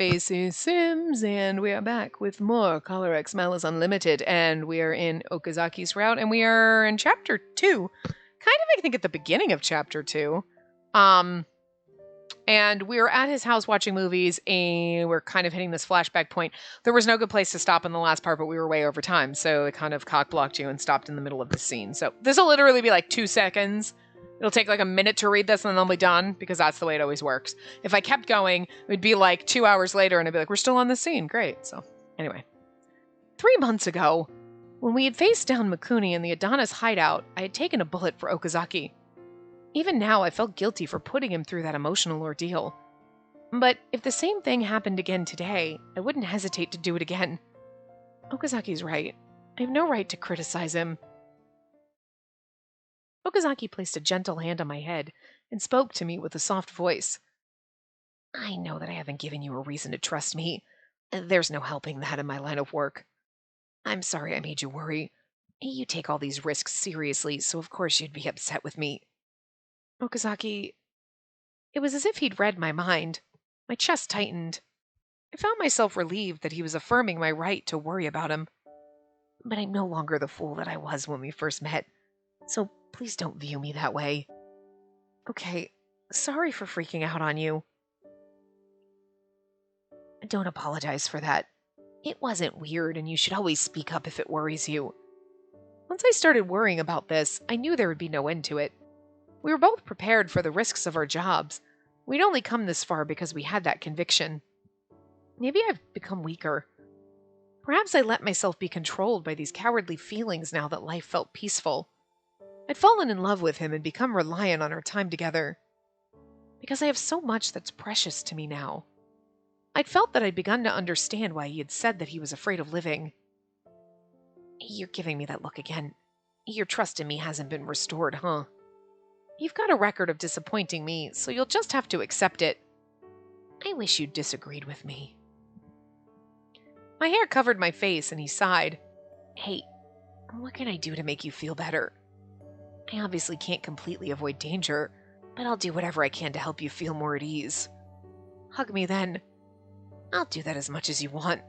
Spacey Sims, and we are back with more Color X Malice Unlimited, and we are in Okazaki's route, and we are in Chapter 2. Kind of, I think, at the beginning of Chapter 2. And we were at his house watching movies, and we're kind of hitting this flashback point. There was no good place to stop in the last part, but we were way over time, so it kind of cock-blocked you and stopped in the middle of the scene. So this will literally be like 2 seconds. It'll take like a minute to read this and then I'll be done, because that's the way it always works. If I kept going, it would be like 2 hours later and I'd be like, we're still on the scene. Great. So anyway, 3 months ago, when we had faced down Mikuni in the Adonis hideout, I had taken a bullet for Okazaki. Even now, I felt guilty for putting him through that emotional ordeal. But if the same thing happened again today, I wouldn't hesitate to do it again. Okazaki's right. I have no right to criticize him. Okazaki placed a gentle hand on my head and spoke to me with a soft voice. I know that I haven't given you a reason to trust me. There's no helping that in my line of work. I'm sorry I made you worry. You take all these risks seriously, so of course you'd be upset with me. Okazaki... It was as if he'd read my mind. My chest tightened. I found myself relieved that he was affirming my right to worry about him. But I'm no longer the fool that I was when we first met, so please don't view me that way. Okay, sorry for freaking out on you. Don't apologize for that. It wasn't weird, and you should always speak up if it worries you. Once I started worrying about this, I knew there would be no end to it. We were both prepared for the risks of our jobs. We'd only come this far because we had that conviction. Maybe I've become weaker. Perhaps I let myself be controlled by these cowardly feelings now that life felt peaceful. I'd fallen in love with him and become reliant on our time together. Because I have so much that's precious to me now. I'd felt that I'd begun to understand why he had said that he was afraid of living. You're giving me that look again. Your trust in me hasn't been restored, huh? You've got a record of disappointing me, so you'll just have to accept it. I wish you'd disagreed with me. My hair covered my face, and he sighed. Hey, what can I do to make you feel better? I obviously can't completely avoid danger, but I'll do whatever I can to help you feel more at ease. Hug me then. I'll do that as much as you want.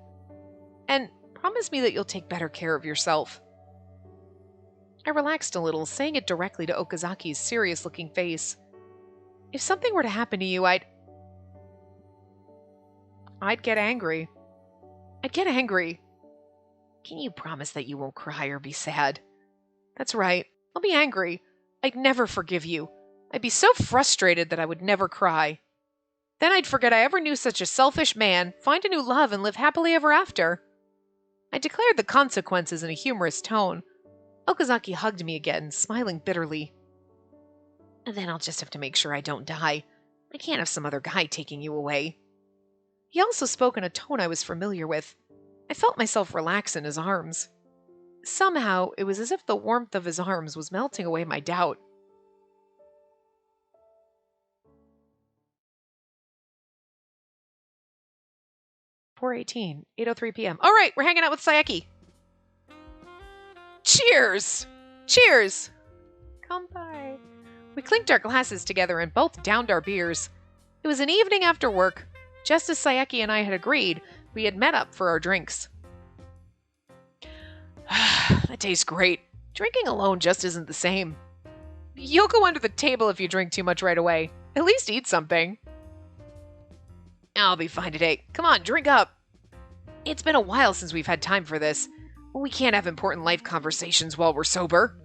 And promise me that you'll take better care of yourself. I relaxed a little, saying it directly to Okazaki's serious-looking face. If something were to happen to you, I'd get angry. I'd get angry. Can you promise that you won't cry or be sad? That's right. I'll be angry. I'd never forgive you. I'd be so frustrated that I would never cry. Then I'd forget I ever knew such a selfish man, find a new love, and live happily ever after. I declared the consequences in a humorous tone. Okazaki hugged me again, smiling bitterly. Then I'll just have to make sure I don't die. I can't have some other guy taking you away. He also spoke in a tone I was familiar with. I felt myself relax in his arms. Somehow, it was as if the warmth of his arms was melting away my doubt. (4:18, 8:03 p.m.) All right, we're hanging out with Sayaki. Cheers! Cheers! Kanpai. We clinked our glasses together and both downed our beers. It was an evening after work. Just as Sayaki and I had agreed, we had met up for our drinks. That tastes great. Drinking alone just isn't the same. You'll go under the table if you drink too much right away. At least eat something. I'll be fine today. Come on, drink up. It's been a while since we've had time for this. We can't have important life conversations while we're sober.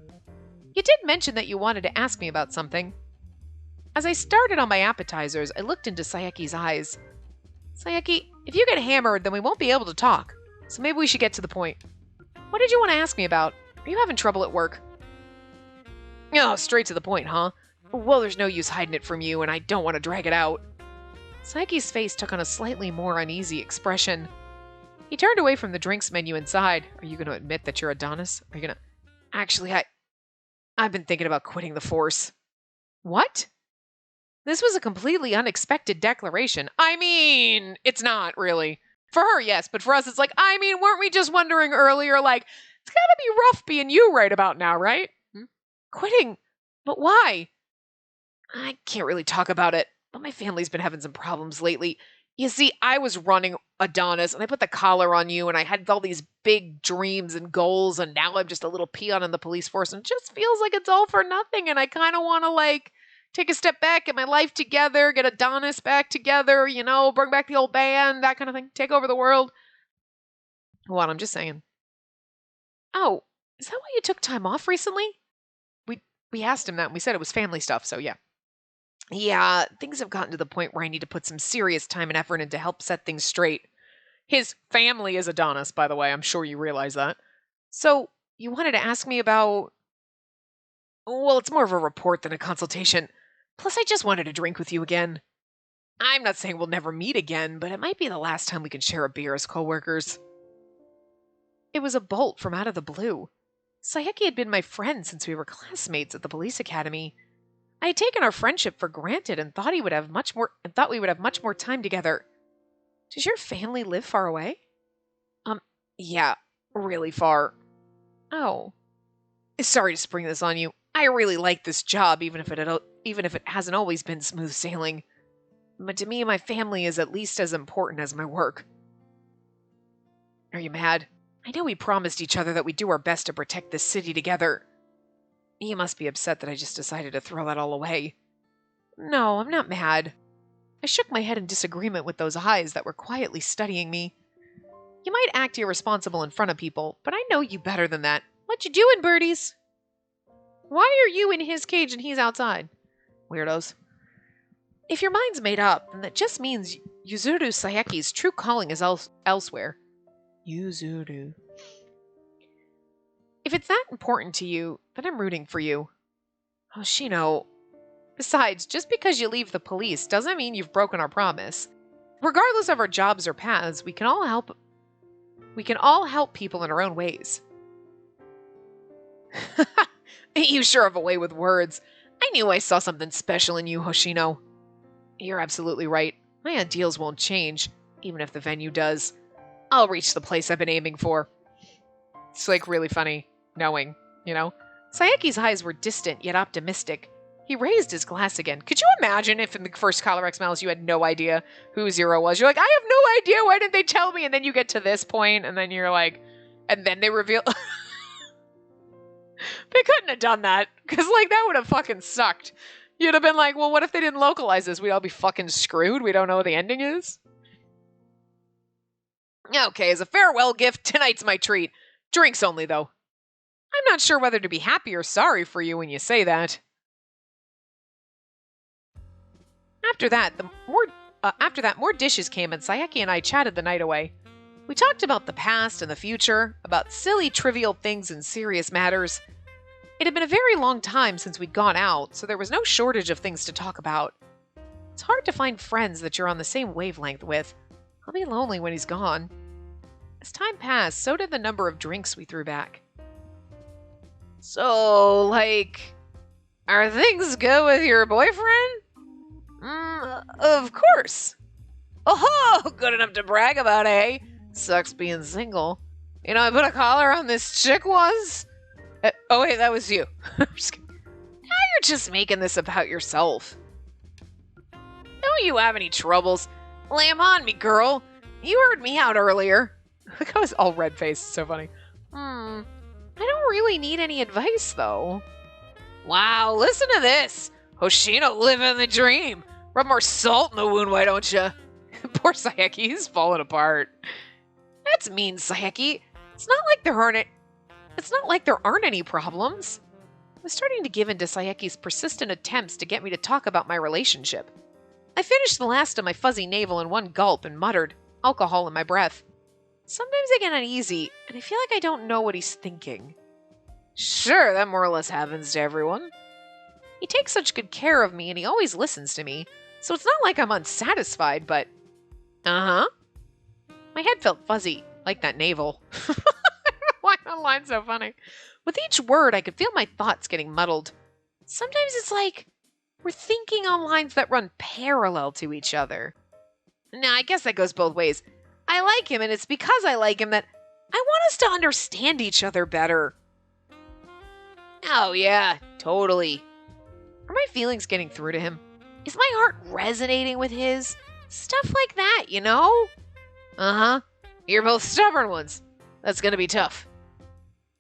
You did mention that you wanted to ask me about something. As I started on my appetizers, I looked into Sayaki's eyes. Sayaki, if you get hammered, then we won't be able to talk. So maybe we should get to the point. What did you want to ask me about? Are you having trouble at work? Oh, straight to the point, huh? Well, there's no use hiding it from you, and I don't want to drag it out. Sayaki's face took on a slightly more uneasy expression. He turned away from the drinks menu inside. Are you going to admit that you're Adonis? Are you going to... Actually, I've been thinking about quitting the force. What? This was a completely unexpected declaration. I mean, it's not, really. For her, yes, but for us, it's like, I mean, weren't we just wondering earlier, like, it's gotta be rough being you right about now, right? Quitting? But why? I can't really talk about it, but my family's been having some problems lately. You see, I was running Adonis, and I put the collar on you, and I had all these big dreams and goals, and now I'm just a little peon in the police force, and it just feels like it's all for nothing, and I kind of want to, like, take a step back, get my life together, get Adonis back together, bring back the old band, that kind of thing, take over the world. What, I'm just saying. Oh, is that why you took time off recently? We asked him that, and we said it was family stuff, so yeah. Yeah, things have gotten to the point where I need to put some serious time and effort in to help set things straight. His family is Adonis, by the way. I'm sure you realize that. So, you wanted to ask me about... Well, it's more of a report than a consultation. Plus, I just wanted to drink with you again. I'm not saying we'll never meet again, but it might be the last time we can share a beer as coworkers. It was a bolt from out of the blue. Sayeki had been my friend since we were classmates at the police academy. I had taken our friendship for granted and thought we would have much more time together. Does your family live far away? Yeah, really far. Oh. Sorry to spring this on you. I really like this job, even if it hasn't always been smooth sailing. But to me, my family is at least as important as my work. Are you mad? I know we promised each other that we'd do our best to protect this city together. You must be upset that I just decided to throw that all away. No, I'm not mad. I shook my head in disagreement with those eyes that were quietly studying me. You might act irresponsible in front of people, but I know you better than that. What you doing, birdies? Why are you in his cage and he's outside? Weirdos. If your mind's made up, then that just means Yuzuru Sayeki's true calling is elsewhere. Yuzuru. If it's that important to you, then I'm rooting for you. Hoshino. Besides, just because you leave the police doesn't mean you've broken our promise. Regardless of our jobs or paths, we can all help people in our own ways. You sure have a way with words. I knew I saw something special in you, Hoshino. You're absolutely right. My ideals won't change, even if the venue does. I'll reach the place I've been aiming for. It's like really funny, knowing, Sayeki's eyes were distant yet optimistic. He raised his glass again. Could you imagine if in the first Color X Malice you had no idea who Zero was? You're like, I have no idea, why didn't they tell me? And then you get to this point, and then you're like, and then they reveal... They couldn't have done that, because that would have fucking sucked. You'd have been like, well, what if they didn't localize this? We'd all be fucking screwed. We don't know what the ending is. Okay, as a farewell gift, tonight's my treat. Drinks only, though. I'm not sure whether to be happy or sorry for you when you say that. After that, more dishes came, and Sayeki and I chatted the night away. We talked about the past and the future, about silly, trivial things and serious matters. It had been a very long time since we'd gone out, so there was no shortage of things to talk about. It's hard to find friends that you're on the same wavelength with. I'll be lonely when he's gone. As time passed, so did the number of drinks we threw back. So, are things good with your boyfriend? Of course. Oh, good enough to brag about, eh? Sucks being single. I put a collar on this chick once. Oh, wait, that was you. I'm just kidding. Now you're just making this about yourself. Don't you have any troubles? Lay 'em on me, girl. You heard me out earlier. Look, I was all red-faced. So funny. I don't really need any advice, though. Wow, listen to this. Hoshino living the dream. Rub more salt in the wound, why don't you? Poor Sayeki, he's falling apart. That's mean, Sayeki. It's not like there aren't any problems. I was starting to give in to Sayeki's persistent attempts to get me to talk about my relationship. I finished the last of my fuzzy navel in one gulp and muttered, alcohol in my breath. Sometimes I get uneasy, and I feel like I don't know what he's thinking. Sure, that more or less happens to everyone. He takes such good care of me, and he always listens to me, so it's not like I'm unsatisfied, but... Uh-huh. My head felt fuzzy, like that navel. Why that line's so funny? With each word, I could feel my thoughts getting muddled. Sometimes it's like we're thinking on lines that run parallel to each other. Now, I guess that goes both ways. I like him, and it's because I like him that I want us to understand each other better. Oh, yeah, totally. Are my feelings getting through to him? Is my heart resonating with his? Stuff like that, you know? Uh-huh. You're both stubborn ones. That's gonna be tough.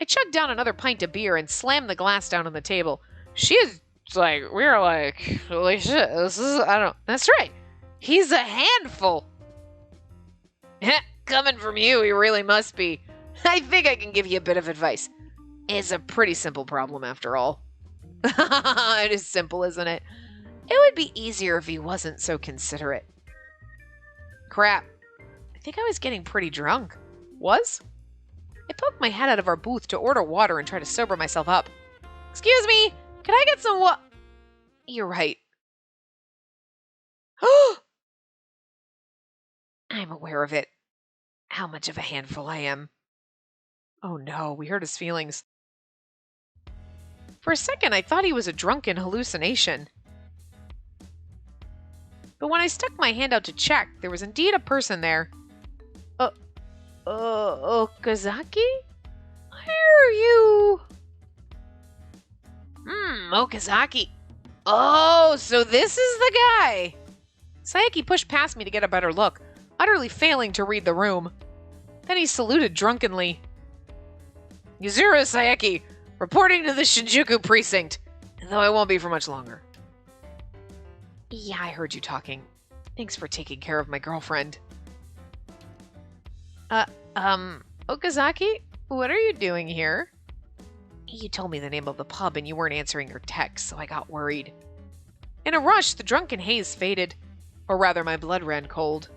I chugged down another pint of beer and slammed the glass down on the table. We were like, holy shit, that's right. He's a handful. Coming from you, he really must be. I think I can give you a bit of advice. It's a pretty simple problem after all. It is simple, isn't it? It would be easier if he wasn't so considerate. Crap. I think I was getting pretty drunk. Was? I poked my head out of our booth to order water and try to sober myself up. Excuse me, can I get some You're right. I'm aware of it. How much of a handful I am. Oh no, we hurt his feelings. For a second, I thought he was a drunken hallucination. But when I stuck my hand out to check, there was indeed a person there. Okazaki? Where are you? Okazaki. Oh, so this is the guy. Sayaki pushed past me to get a better look, utterly failing to read the room. Then he saluted drunkenly. Yuzuru Sayaki, reporting to the Shinjuku precinct, though I won't be for much longer. Yeah, I heard you talking. Thanks for taking care of my girlfriend. Okazaki, what are you doing here? You told me the name of the pub and you weren't answering your text, so I got worried. In a rush, the drunken haze faded. Or rather, my blood ran cold.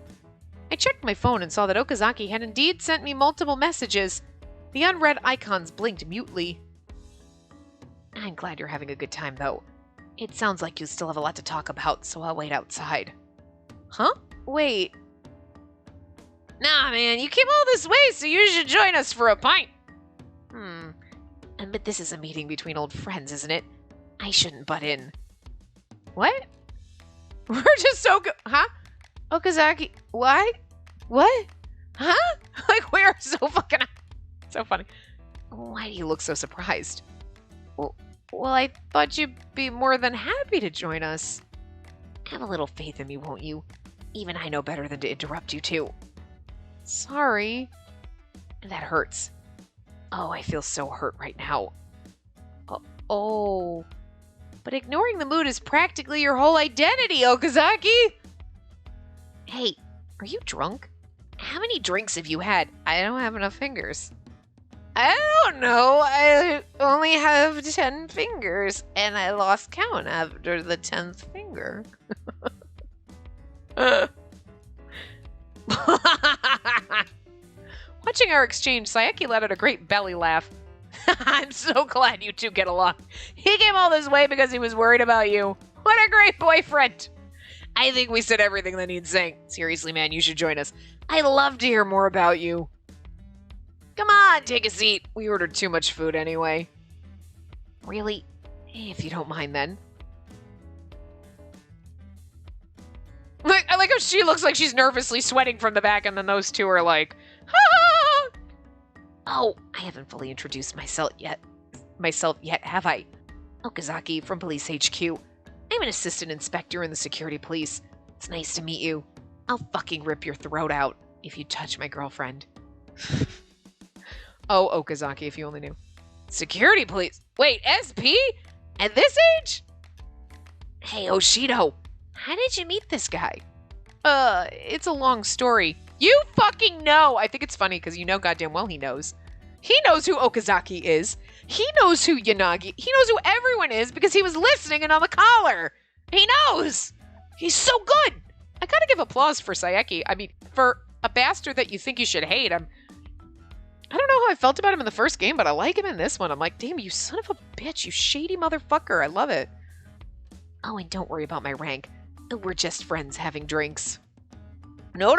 I checked my phone and saw that Okazaki had indeed sent me multiple messages. The unread icons blinked mutely. I'm glad you're having a good time, though. It sounds like you still have a lot to talk about, so I'll wait outside. Huh? Wait. Nah, man, you came all this way, so you should join us for a pint. But this is a meeting between old friends, isn't it? I shouldn't butt in. What? We're just so good. Huh? Okazaki, what? What? Huh? Like, we're so fucking... So funny. Why do you look so surprised? Well, I thought you'd be more than happy to join us. Have a little faith in me, won't you? Even I know better than to interrupt you, too. Sorry. That hurts. Oh, I feel so hurt right now. Oh. But ignoring the mood is practically your whole identity, Okazaki! Hey, are you drunk? How many drinks have you had? I don't have enough fingers. I don't know. I only have 10 fingers, and I lost count after the 10th finger. Watching our exchange, Sayaki let out a great belly laugh. I'm so glad you two get along. He came all this way because he was worried about you. What a great boyfriend. I think we said everything that needs saying. Seriously, man, you should join us. I'd love to hear more about you. Come on, take a seat. We ordered too much food anyway. Really? If you don't mind, then. I like how she looks like she's nervously sweating from the back, and then those two are like, ha! Oh, I haven't fully introduced myself yet, have I? Okazaki from Police HQ. I'm an assistant inspector in the security police. It's nice to meet you. I'll fucking rip your throat out if you touch my girlfriend. Oh, Okazaki, if you only knew. Security police? Wait, SP? At this age? Hey, Oshido. How did you meet this guy? It's a long story. You fucking know! I think it's funny because you know goddamn well he knows. He knows who Okazaki is. He knows who Yanagi. He knows who everyone is because he was listening and on the collar. He knows! He's so good! I gotta give applause for Sayaki. I mean, for a bastard that you think you should hate, I don't know how I felt about him in the first game, but I like him in this one. I'm like, damn, you son of a bitch, you shady motherfucker. I love it. Oh, and don't worry about my rank. We're just friends having drinks. No,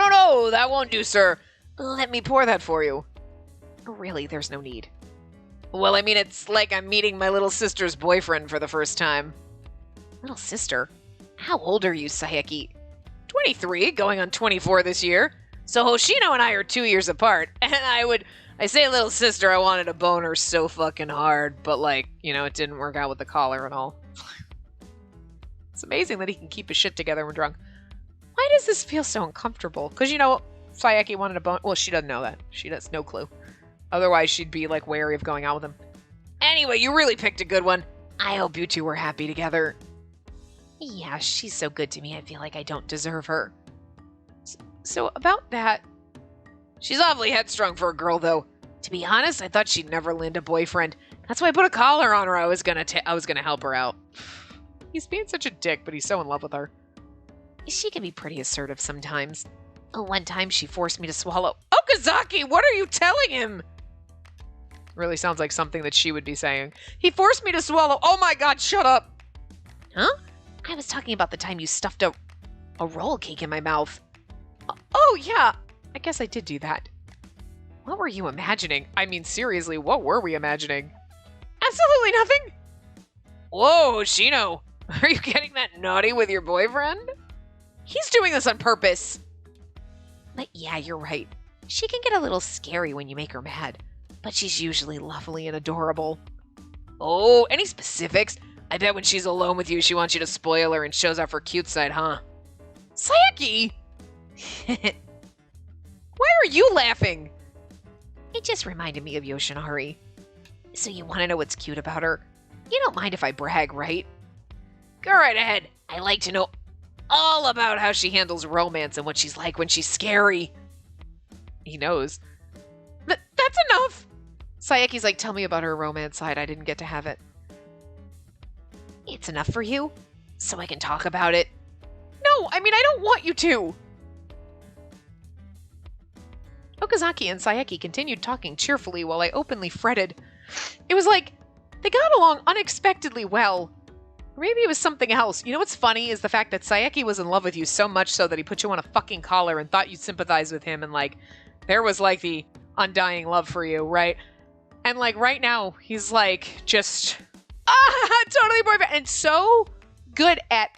that won't do, sir. Let me pour that for you. Really, there's no need. Well, I mean, it's like I'm meeting my little sister's boyfriend for the first time. Little sister? How old are you, Sayaki? 23, going on 24 this year. So Hoshino and I are 2 years apart, and I say little sister, I wanted to bone her so fucking hard, but like, you know, it didn't work out with the collar and all. It's amazing that he can keep his shit together when drunk. Why does this feel so uncomfortable? Because, Sayaki wanted a bone. Well, she doesn't know that. She has no clue. Otherwise, she'd be, wary of going out with him. Anyway, you really picked a good one. I hope you two were happy together. Yeah, she's so good to me, I feel like I don't deserve her. So about that... She's awfully headstrong for a girl, though. To be honest, I thought she'd never land a boyfriend. That's why I put a collar on her. I was gonna help her out. He's being such a dick, but he's so in love with her. She can be pretty assertive sometimes. One time she forced me to swallow. Okazaki, what are you telling him? Really sounds like something that she would be saying. He forced me to swallow. Oh my god, shut up. Huh? I was talking about the time you stuffed a roll cake in my mouth. Oh yeah, I guess I did do that. What were you imagining? I mean, seriously, what were we imagining? Absolutely nothing. Whoa, Shino. Are you getting that naughty with your boyfriend? He's doing this on purpose. But yeah, you're right. She can get a little scary when you make her mad. But she's usually lovely and adorable. Oh, any specifics? I bet when she's alone with you, she wants you to spoil her and shows off her cute side, huh? Sayaki! Why are you laughing? It just reminded me of Yoshinari. So you want to know what's cute about her? You don't mind if I brag, right? Go right ahead. I like to know all about how she handles romance and what she's like when she's scary. He knows. That's enough! Sayaki's like, tell me about her romance side. I didn't get to have it. It's enough for you? So I can talk about it? No, I mean, I don't want you to! Okazaki and Sayaki continued talking cheerfully while I openly fretted. It was like, they got along unexpectedly well. Or maybe it was something else. You know what's funny is the fact that Sayaki was in love with you so much so that he put you on a fucking collar and thought you'd sympathize with him, and there was the undying love for you, right? And right now, he's just, totally boyfriend, and so good at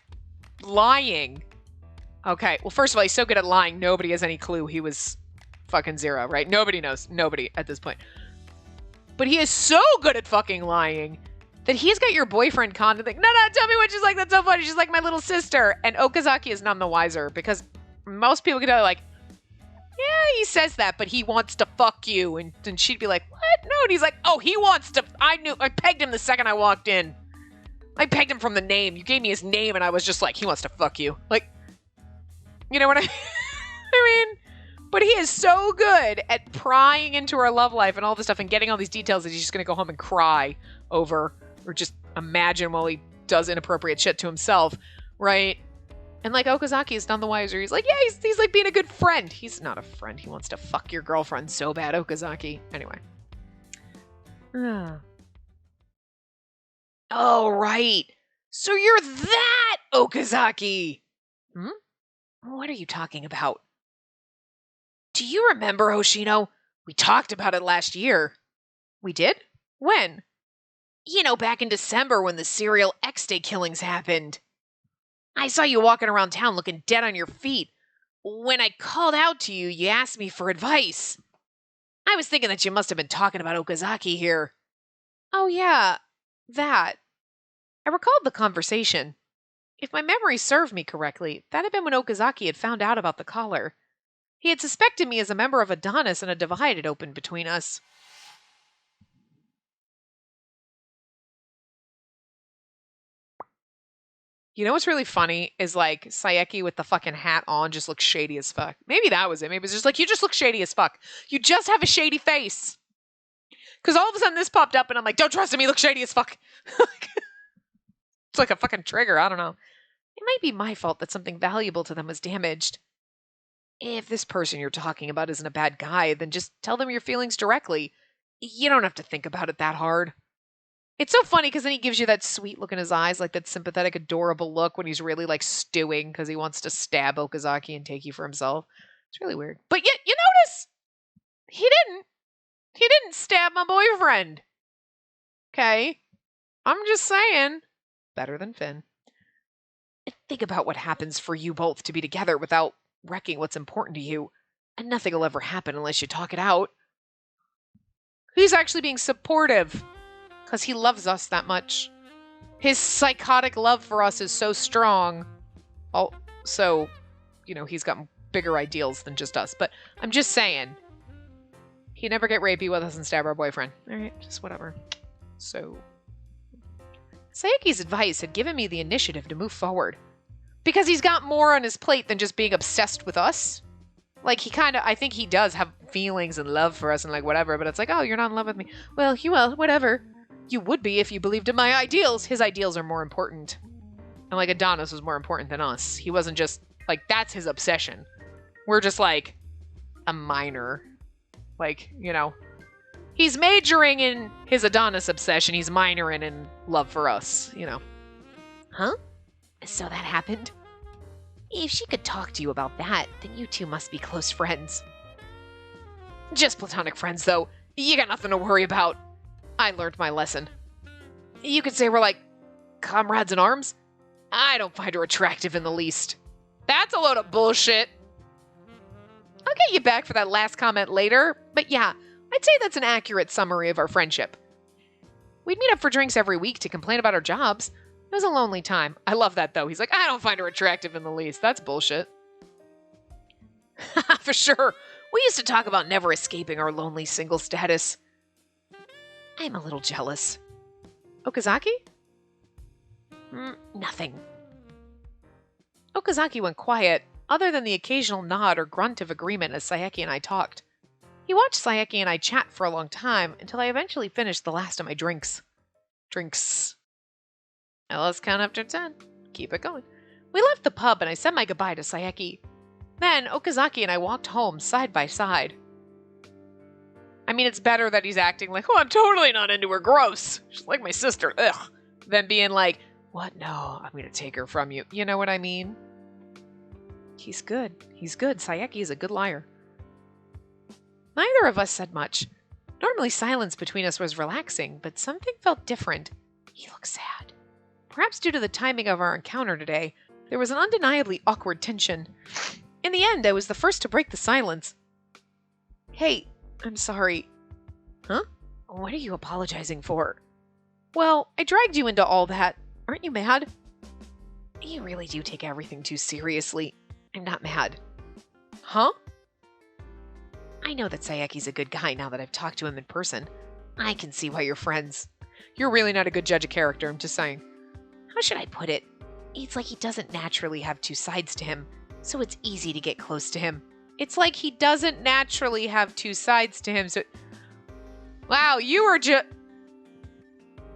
lying. Okay, well, first of all, he's so good at lying, nobody has any clue he was fucking zero, right? Nobody knows. Nobody at this point. But he is so good at fucking lying that he's got your boyfriend conned and no, tell me what she's like. That's so funny. She's like my little sister. And Okazaki is none the wiser because most people can tell yeah, he says that, but he wants to fuck you. And she'd be like, what? No. And he's like, oh, he wants to. I pegged him the second I walked in. I pegged him from the name. You gave me his name and I was just like, he wants to fuck you. You know what I mean? But he is so good at prying into her love life and all this stuff and getting all these details that he's just going to go home and cry over or just imagine while he does inappropriate shit to himself, right? And Okazaki is none the wiser. He's like, yeah, he's like being a good friend. He's not a friend. He wants to fuck your girlfriend so bad, Okazaki. Anyway. Oh, right. So you're that Okazaki. What are you talking about? Do you remember, Hoshino? We talked about it last year. We did? When? Back in December when the serial X-Day killings happened. I saw you walking around town looking dead on your feet. When I called out to you, you asked me for advice. I was thinking that you must have been talking about Okazaki here. Oh yeah, that. I recalled the conversation. If my memory served me correctly, that had been when Okazaki had found out about the collar. He had suspected me as a member of Adonis and a divide had opened between us. You know what's really funny is Sayaki with the fucking hat on just looks shady as fuck. Maybe that was it. Maybe it was just you just look shady as fuck. You just have a shady face. Because all of a sudden this popped up and I'm like, don't trust him, he looks shady as fuck. It's like a fucking trigger, I don't know. It might be my fault that something valuable to them was damaged. If this person you're talking about isn't a bad guy, then just tell them your feelings directly. You don't have to think about it that hard. It's so funny because then he gives you that sweet look in his eyes, that sympathetic, adorable look when he's really stewing because he wants to stab Okazaki and take you for himself. It's really weird. But yet, you notice, he didn't stab my boyfriend. Okay? I'm just saying. Better than Finn. Think about what happens for you both to be together without wrecking what's important to you, and nothing will ever happen unless you talk it out. He's actually being supportive because he loves us that much. His psychotic love for us is so strong. Also, he's got bigger ideals than just us. But I'm just saying, he'd never get rapey with us and stab our boyfriend. All right, just whatever. So, Sayaki's advice had given me the initiative to move forward. Because he's got more on his plate than just being obsessed with us. Like, I think he does have feelings and love for us and like whatever, but it's like, oh, you're not in love with me. Well, whatever. You would be if you believed in my ideals. His ideals are more important. And like, Adonis was more important than us. He wasn't just, like, that's his obsession. We're just like a minor. Like, he's majoring in his Adonis obsession. He's minoring in love for us, Huh? So that happened? If she could talk to you about that, then you two must be close friends. Just platonic friends, though. You got nothing to worry about. I learned my lesson. You could say we're like comrades in arms. I don't find her attractive in the least. That's a load of bullshit. I'll get you back for that last comment later, but yeah, I'd say that's an accurate summary of our friendship. We'd meet up for drinks every week to complain about our jobs. It was a lonely time. I love that, though. He's like, I don't find her attractive in the least. That's bullshit. For sure. We used to talk about never escaping our lonely single status. I'm a little jealous. Okazaki? Nothing. Okazaki went quiet, other than the occasional nod or grunt of agreement as Sayeki and I talked. He watched Sayeki and I chat for a long time until I eventually finished the last of my drinks. Now let's count up to 10. Keep it going. We left the pub and I said my goodbye to Sayeki. Then Okazaki and I walked home side by side. I mean, it's better that he's acting like, oh, I'm totally not into her. Gross. She's like my sister. Ugh. Than being like, what? No, I'm going to take her from you. You know what I mean? He's good. He's good. Sayeki is a good liar. Neither of us said much. Normally silence between us was relaxing, but something felt different. He looked sad. Perhaps due to the timing of our encounter today, there was an undeniably awkward tension. In the end, I was the first to break the silence. Hey, I'm sorry. Huh? What are you apologizing for? Well, I dragged you into all that. Aren't you mad? You really do take everything too seriously. I'm not mad. Huh? I know that Sayaki's a good guy now that I've talked to him in person. I can see why you're friends. You're really not a good judge of character, I'm just saying. How should I put it? It's like he doesn't naturally have two sides to him, so it's easy to get close to him. It's like he doesn't naturally have two sides to him, so... Wow, you are just...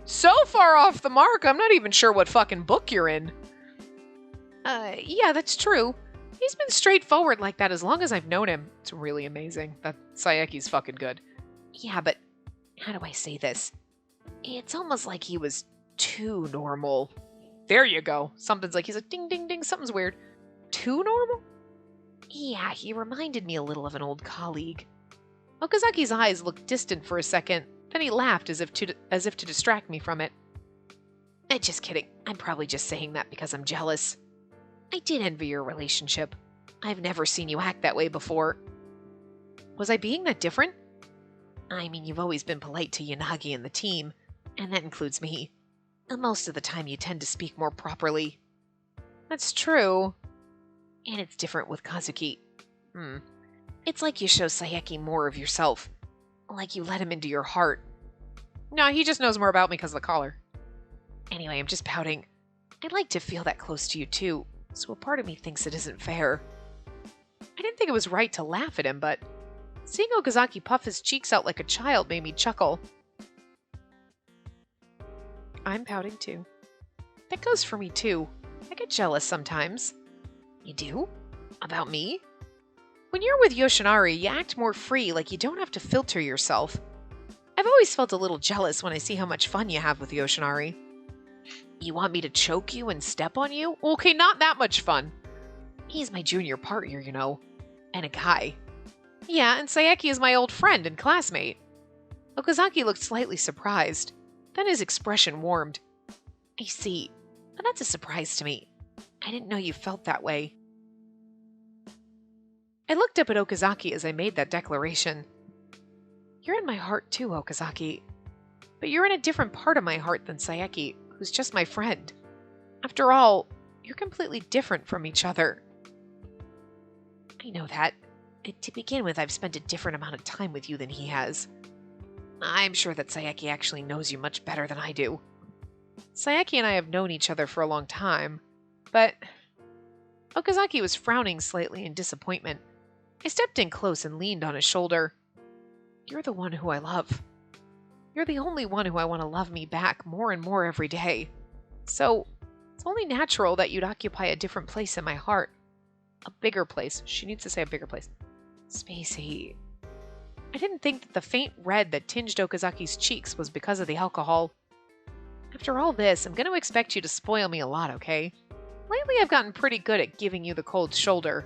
so far off the mark, I'm not even sure what fucking book you're in. Yeah, that's true. He's been straightforward like that as long as I've known him. It's really amazing. That Sayaki's fucking good. Yeah, but how do I say this? It's almost like he was too normal. There you go. Something's like, he's like, ding, ding, ding, something's weird. Too normal? Yeah, he reminded me a little of an old colleague. Okazaki's eyes looked distant for a second, then he laughed as if to distract me from it. Just kidding. I'm probably just saying that because I'm jealous. I did envy your relationship. I've never seen you act that way before. Was I being that different? I mean, you've always been polite to Yanagi and the team, and that includes me. Most of the time you tend to speak more properly. That's true. And it's different with Kazuki. It's like you show Sayeki more of yourself. Like you let him into your heart. No, he just knows more about me because of the collar. Anyway, I'm just pouting. I'd like to feel that close to you too, so a part of me thinks it isn't fair. I didn't think it was right to laugh at him, but seeing Okazaki puff his cheeks out like a child made me chuckle. I'm pouting too. That goes for me too. I get jealous sometimes. You do? About me? When you're with Yoshinari, you act more free, like you don't have to filter yourself. I've always felt a little jealous when I see how much fun you have with Yoshinari. You want me to choke you and step on you? Okay, not that much fun. He's my junior partner, you know. And a guy. Yeah, and Sayeki is my old friend and classmate. Okazaki looked slightly surprised. Then his expression warmed. I see. But that's a surprise to me. I didn't know you felt that way. I looked up at Okazaki as I made that declaration. You're in my heart too, Okazaki. But you're in a different part of my heart than Sayeki, who's just my friend. After all, you're completely different from each other. I know that. To begin with, I've spent a different amount of time with you than he has. I'm sure that Sayeki actually knows you much better than I do. Sayeki and I have known each other for a long time, but Okazaki was frowning slightly in disappointment. I stepped in close and leaned on his shoulder. You're the one who I love. You're the only one who I want to love me back more and more every day. So, it's only natural that you'd occupy a different place in my heart. A bigger place. She needs to say a bigger place. Spacey. I didn't think that the faint red that tinged Okazaki's cheeks was because of the alcohol. After all this, I'm going to expect you to spoil me a lot, okay? Lately, I've gotten pretty good at giving you the cold shoulder.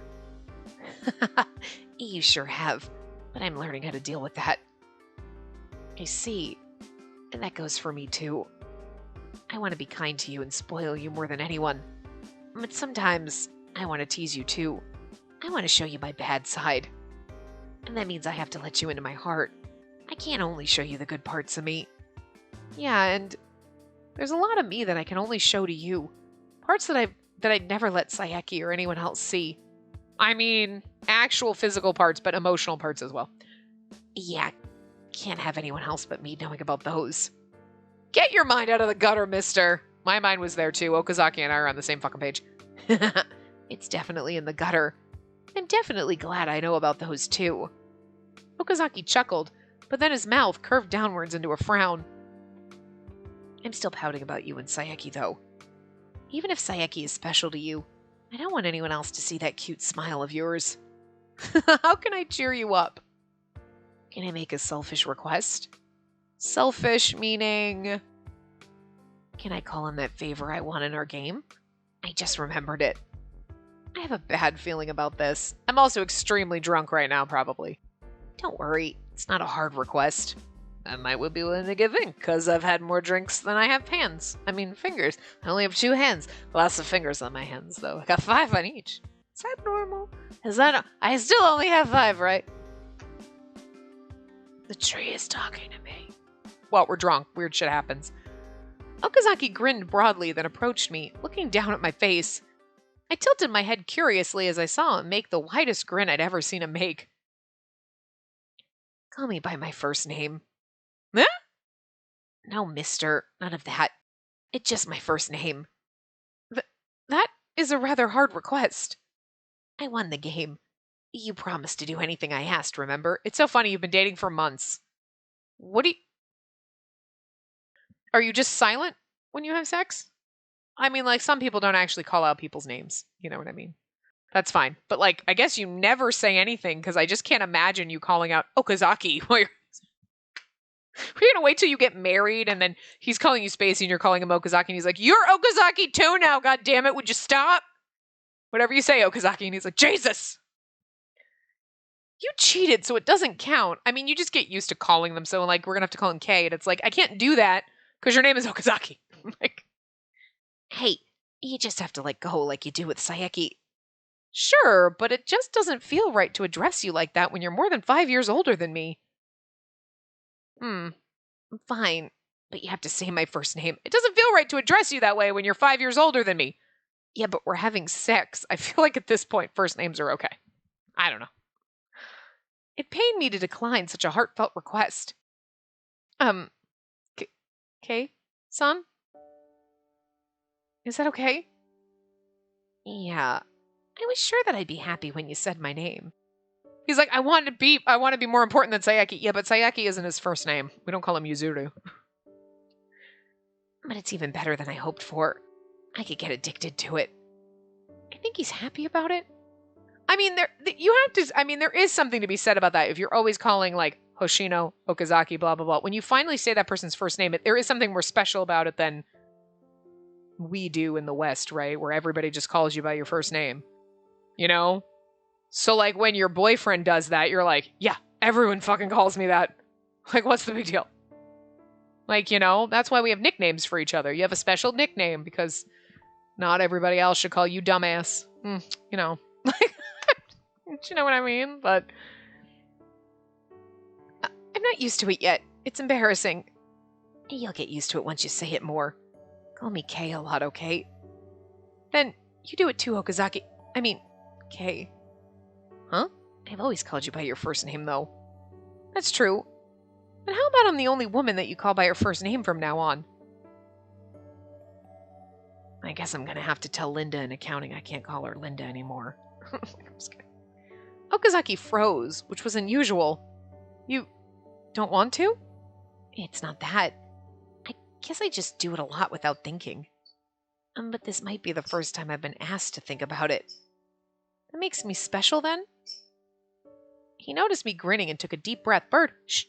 You sure have, but I'm learning how to deal with that. I see, and that goes for me too. I want to be kind to you and spoil you more than anyone. But sometimes, I want to tease you too. I want to show you my bad side. And that means I have to let you into my heart. I can't only show you the good parts of me. Yeah, and there's a lot of me that I can only show to you. Parts that I'd never let Sayeki or anyone else see. I mean, actual physical parts, but emotional parts as well. Yeah, can't have anyone else but me knowing about those. Get your mind out of the gutter, mister. My mind was there too. Okazaki and I are on the same fucking page. It's definitely in the gutter. I'm definitely glad I know about those too. Okazaki chuckled, but then his mouth curved downwards into a frown. I'm still pouting about you and Sayeki, though. Even if Sayeki is special to you, I don't want anyone else to see that cute smile of yours. How can I cheer you up? Can I make a selfish request? Selfish meaning... Can I call in that favor I want in our game? I just remembered it. I have a bad feeling about this. I'm also extremely drunk right now, probably. Don't worry, it's not a hard request. I might be willing to give in, because I've had more drinks than I have hands. I mean, fingers. I only have 2 hands. Lots of fingers on my hands, though. I got 5 on each. Is that normal? I still only have 5, right? The tree is talking to me. Well, we're drunk. Weird shit happens. Okazaki grinned broadly, then approached me, looking down at my face. I tilted my head curiously as I saw him make the widest grin I'd ever seen him make. Call me by my first name. Huh? No, mister. None of that. It's just my first name. That is a rather hard request. I won the game. You promised to do anything I asked, remember? It's so funny, you've been dating for months. Are you just silent when you have sex? I mean, like, some people don't actually call out people's names. You know what I mean? That's fine. But, like, I guess you never say anything, because I just can't imagine you calling out Okazaki while you're... We're gonna wait till you get married, and then he's calling you Spacey, and you're calling him Okazaki, and he's like, you're Okazaki too now, God damn it, would you stop? Whatever you say, Okazaki, and he's like, Jesus! You cheated, so it doesn't count. I mean, you just get used to calling them, so, like, we're gonna have to call him K, and it's like, I can't do that, because your name is Okazaki. Like, hey, you just have to let go like you do with Sayeki. Sure, but it just doesn't feel right to address you like that when you're more than 5 years older than me. Fine, but you have to say my first name. It doesn't feel right to address you that way when you're 5 years older than me. Yeah, but we're having sex. I feel like at this point, first names are okay. I don't know. It pained me to decline such a heartfelt request. Okay, son? Is that okay? Yeah, I was sure that I'd be happy when you said my name. He's like, I want to be more important than Sayeki. Yeah, but Sayeki isn't his first name. We don't call him Yuzuru. But it's even better than I hoped for. I could get addicted to it. I think he's happy about it. I mean, there is something to be said about that. If you're always calling, like, Hoshino, Okazaki, blah, blah, blah. When you finally say that person's first name, there is something more special about it than we do in the West, right? Where everybody just calls you by your first name. You know? So, like, when your boyfriend does that, you're like, yeah, everyone fucking calls me that. Like, what's the big deal? Like, you know, that's why we have nicknames for each other. You have a special nickname because not everybody else should call you dumbass. You know. Like, you know what I mean? But I'm not used to it yet. It's embarrassing. You'll get used to it once you say it more. Call me Kay a lot, okay? Then you do it too, Okazaki. I mean, Kay. Huh? I've always called you by your first name, though. That's true. But how about I'm the only woman that you call by her first name from now on? I guess I'm gonna have to tell Linda in accounting I can't call her Linda anymore. I'm just kidding. Okazaki froze, which was unusual. You don't want to? It's not that. I guess I just do it a lot without thinking. But this might be the first time I've been asked to think about it. That makes me special, then? He noticed me grinning and took a deep breath. Bird, shh.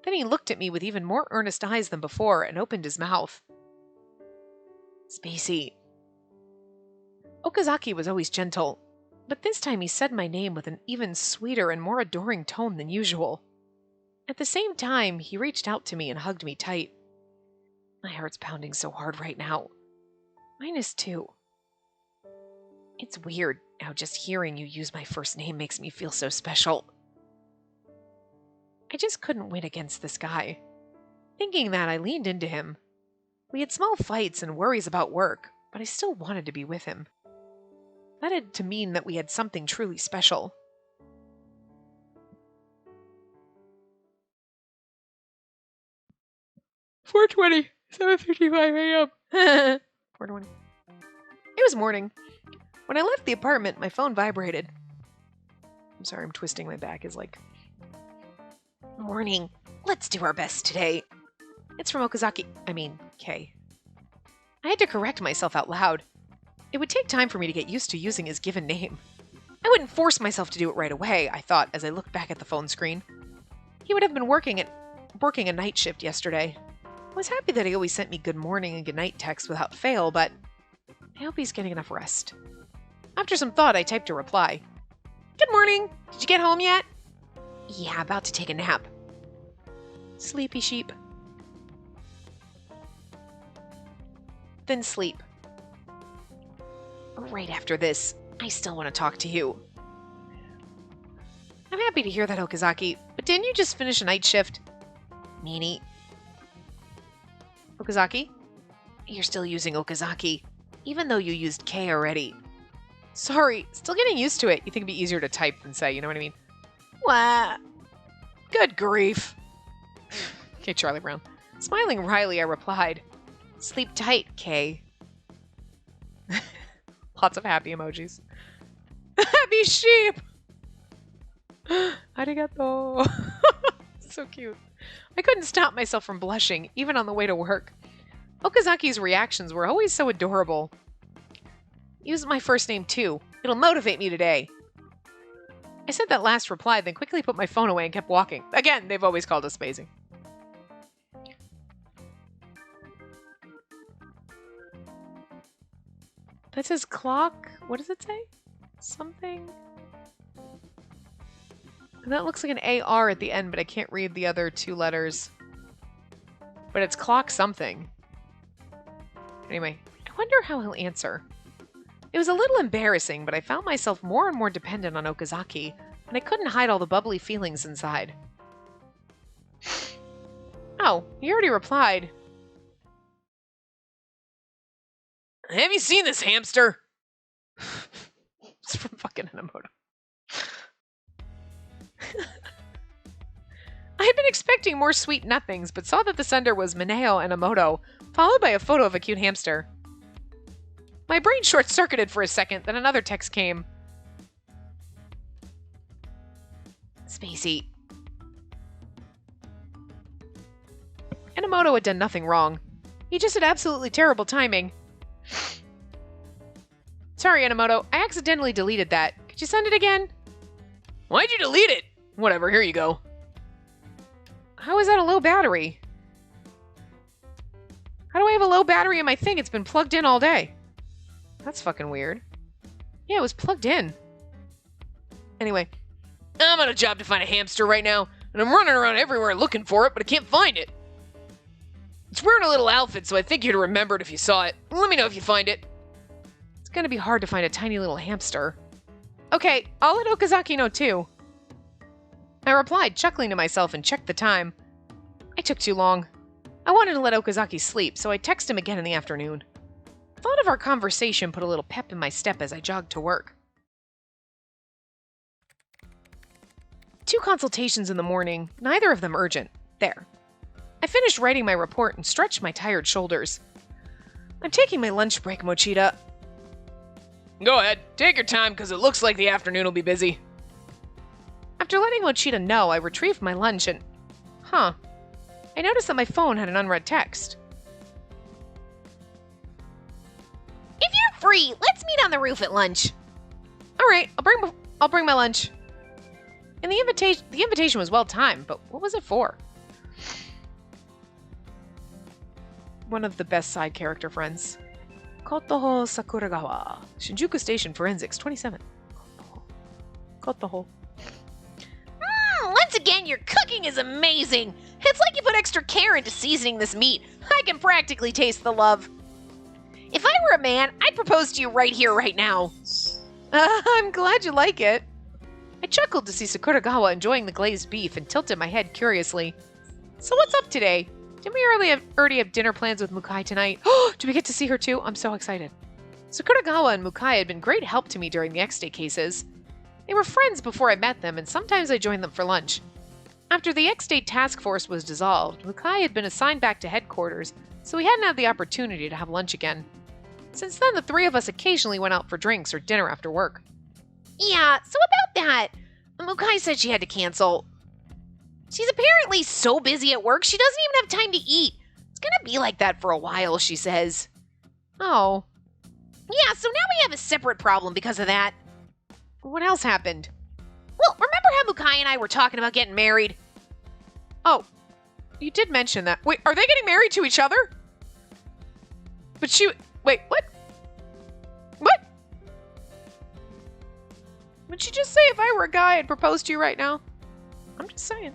Then he looked at me with even more earnest eyes than before and opened his mouth. Spacey. Okazaki was always gentle, but this time he said my name with an even sweeter and more adoring tone than usual. At the same time, he reached out to me and hugged me tight. My heart's pounding so hard right now. Mine is too. It's weird how just hearing you use my first name makes me feel so special. I just couldn't win against this guy. Thinking that, I leaned into him. We had small fights and worries about work, but I still wanted to be with him. That had to mean that we had something truly special. "4:20, 7:55 a.m. 4:20. It was morning. When I left the apartment, my phone vibrated. I'm sorry, I'm twisting my back. Is like, morning. Let's do our best today. It's from Okazaki. Kay. I had to correct myself out loud. It would take time for me to get used to using his given name. I wouldn't force myself to do it right away, I thought as I looked back at the phone screen. He would have been working a night shift yesterday. I was happy that he always sent me good morning and good night texts without fail, but I hope he's getting enough rest. After some thought, I typed a reply. Good morning. Did you get home yet? Yeah, about to take a nap. Sleepy sheep. Then sleep. Right after this, I still want to talk to you. I'm happy to hear that, Okazaki, but didn't you just finish a night shift? Meanie. Okazaki? You're still using Okazaki, even though you used K already. Sorry, still getting used to it. You think it'd be easier to type than say, you know what I mean? What? Good grief. Okay, Charlie Brown. Smiling wryly, I replied, sleep tight, Kay. Lots of happy emojis. Happy sheep! Arigato. So cute. I couldn't stop myself from blushing, even on the way to work. Okazaki's reactions were always so adorable. Use my first name too. It'll motivate me today. I sent that last reply, then quickly put my phone away and kept walking. Again, they've always called us Spacey. That says clock. What does it say? Something. And that looks like an AR at the end, but I can't read the other two letters. But it's clock something. Anyway, I wonder how he'll answer. It was a little embarrassing, but I found myself more and more dependent on Okazaki, and I couldn't hide all the bubbly feelings inside. Oh, he already replied. Have you seen this hamster? It's from fucking Enomoto. I had been expecting more sweet nothings, but saw that the sender was Mineo Enomoto, followed by a photo of a cute hamster. My brain short-circuited for a second, then another text came. Spacey. Enomoto had done nothing wrong. He just had absolutely terrible timing. Sorry, Enomoto. I accidentally deleted that. Could you send it again? Why'd you delete it? Whatever, here you go. How is that a low battery? How do I have a low battery in my thing? It's been plugged in all day. That's fucking weird. Yeah, it was plugged in. Anyway, I'm on a job to find a hamster right now, and I'm running around everywhere looking for it, but I can't find it. It's wearing a little outfit, so I think you'd remember it if you saw it. Let me know if you find it. It's gonna be hard to find a tiny little hamster. Okay, I'll let Okazaki know too. I replied, chuckling to myself, and checked the time. I took too long. I wanted to let Okazaki sleep, so I texted him again in the afternoon. Thought of our conversation put a little pep in my step as I jogged to work. 2 consultations in the morning, neither of them urgent. There. I finished writing my report and stretched my tired shoulders. I'm taking my lunch break, Mochita. Go ahead. Take your time, because it looks like the afternoon will be busy. After letting Mochita know, I retrieved my lunch and... I noticed that my phone had an unread text. If you're free, let's meet on the roof at lunch. All right, I'll bring my lunch. And the invitation was well timed, but what was it for? One of the best side character friends. Kotoho Sakuragawa. Shinjuku Station Forensics 27. Kotoho. Once again, your cooking is amazing. It's like you put extra care into seasoning this meat. I can practically taste the love. If I were a man, I'd propose to you right here, right now. I'm glad you like it. I chuckled to see Sakuragawa enjoying the glazed beef and tilted my head curiously. So what's up today? Didn't we already have dinner plans with Mukai tonight? Do we get to see her too? I'm so excited. Sakuragawa and Mukai had been great help to me during the X-Day cases. They were friends before I met them, and sometimes I joined them for lunch. After the X-Day task force was dissolved, Mukai had been assigned back to headquarters, so we hadn't had the opportunity to have lunch again. Since then, the 3 of us occasionally went out for drinks or dinner after work. Yeah, so about that, Mukai said she had to cancel. She's apparently so busy at work, she doesn't even have time to eat. It's gonna be like that for a while, she says. Oh. Yeah, so now we have a separate problem because of that. What else happened? Well, remember how Mukai and I were talking about getting married? Oh, you did mention that. Wait, are they getting married to each other? But wait, what? What? Would she just say if I were a guy, I'd propose to you right now? I'm just saying.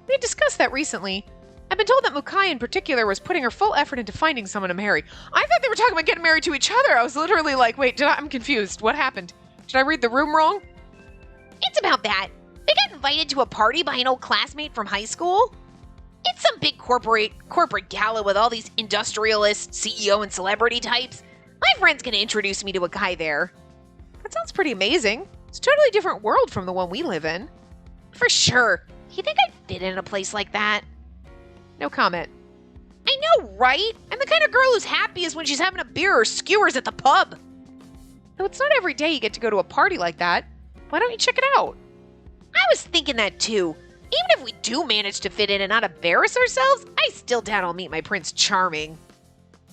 We had discussed that recently. I've been told that Mukai in particular was putting her full effort into finding someone to marry. I thought they were talking about getting married to each other. I was literally like, wait, I'm confused. What happened? Did I read the room wrong? It's about that. They got invited to a party by an old classmate from high school. It's some big corporate gala with all these industrialist, CEO, and celebrity types. My friend's gonna introduce me to a guy there. That sounds pretty amazing. It's a totally different world from the one we live in. For sure. You think I'd fit in a place like that? No comment. I know, right? I'm the kind of girl who's happiest when she's having a beer or skewers at the pub. Though it's not every day you get to go to a party like that. Why don't you check it out? I was thinking that too. Even if we do manage to fit in and not embarrass ourselves, I still doubt I'll meet my Prince Charming.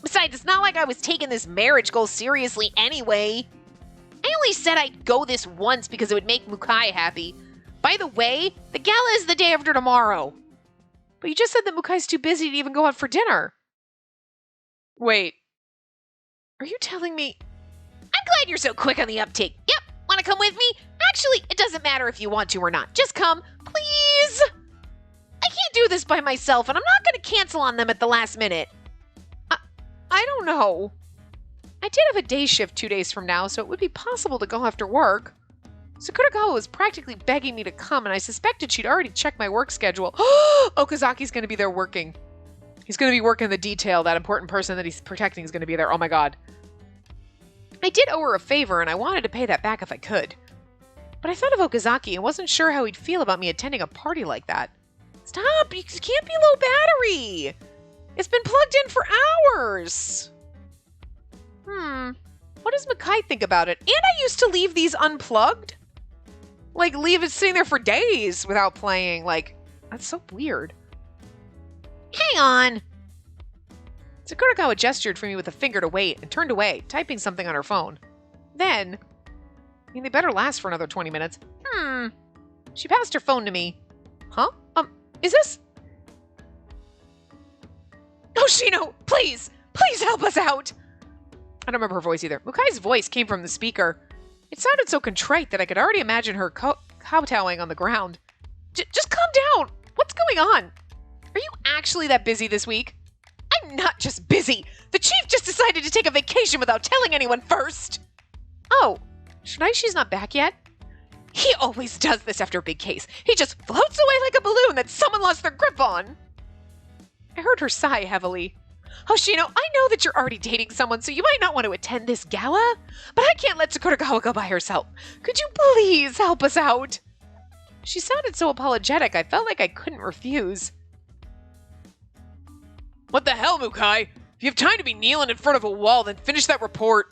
Besides, it's not like I was taking this marriage goal seriously anyway. I only said I'd go this once because it would make Mukai happy. By the way, the gala is the day after tomorrow. But you just said that Mukai's too busy to even go out for dinner. Wait. Are you telling me... I'm glad you're so quick on the uptake. Yep, want to come with me? Actually, it doesn't matter if you want to or not. Just come, please. I can't do this by myself, and I'm not going to cancel on them at the last minute. I don't know. I did have a day shift 2 days from now, so it would be possible to go after work. Sakuragawa was practically begging me to come, and I suspected she'd already checked my work schedule. Okazaki's going to be there working. He's going to be working the detail. That important person that he's protecting is going to be there. Oh my god. I did owe her a favor, and I wanted to pay that back if I could. But I thought of Okazaki and wasn't sure how he'd feel about me attending a party like that. Stop! You can't be low battery! It's been plugged in for hours! What does Mukai think about it? And I used to leave these unplugged? Like, leave it sitting there for days without playing. Like, that's so weird. Hang on! Sakuragawa gestured for me with a finger to wait and turned away, typing something on her phone. Then... they better last for another 20 minutes. She passed her phone to me. Huh? Is this... Hoshino, please! Please help us out! I don't remember her voice either. Mukai's voice came from the speaker. It sounded so contrite that I could already imagine her kowtowing on the ground. Just calm down! What's going on? Are you actually that busy this week? I'm not just busy! The chief just decided to take a vacation without telling anyone first! Oh, should I? She's not back yet? He always does this after a big case. He just floats away like a balloon that someone lost their grip on. I heard her sigh heavily. Hoshino, I know that you're already dating someone, so you might not want to attend this gala, but I can't let Sakuragawa go by herself. Could you please help us out? She sounded so apologetic, I felt like I couldn't refuse. What the hell, Mukai? If you have time to be kneeling in front of a wall, then finish that report.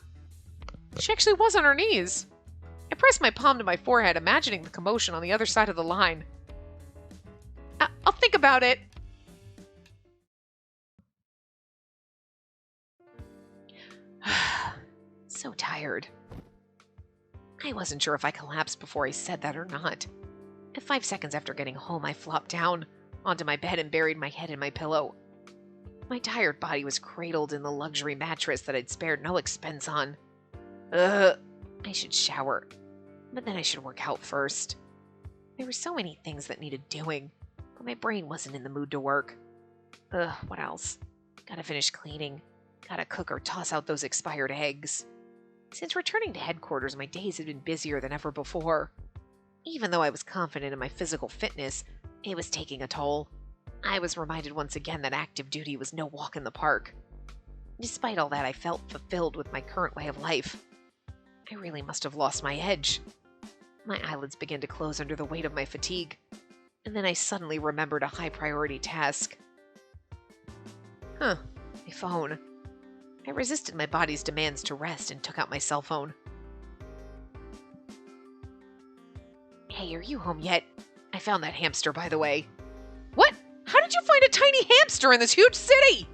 She actually was on her knees. I pressed my palm to my forehead, imagining the commotion on the other side of the line. I'll think about it. So tired. I wasn't sure if I collapsed before I said that or not. 5 seconds after getting home, I flopped down onto my bed and buried my head in my pillow. My tired body was cradled in the luxury mattress that I'd spared no expense on. I should shower, but then I should work out first. There were so many things that needed doing, but my brain wasn't in the mood to work. What else? Gotta finish cleaning. Gotta cook or toss out those expired eggs. Since returning to headquarters, my days had been busier than ever before. Even though I was confident in my physical fitness, it was taking a toll. I was reminded once again that active duty was no walk in the park. Despite all that, I felt fulfilled with my current way of life. I really must have lost my edge. My eyelids began to close under the weight of my fatigue, and then I suddenly remembered a high-priority task. My phone. I resisted my body's demands to rest and took out my cell phone. Hey, are you home yet? I found that hamster, by the way. What? How did you find a tiny hamster in this huge city?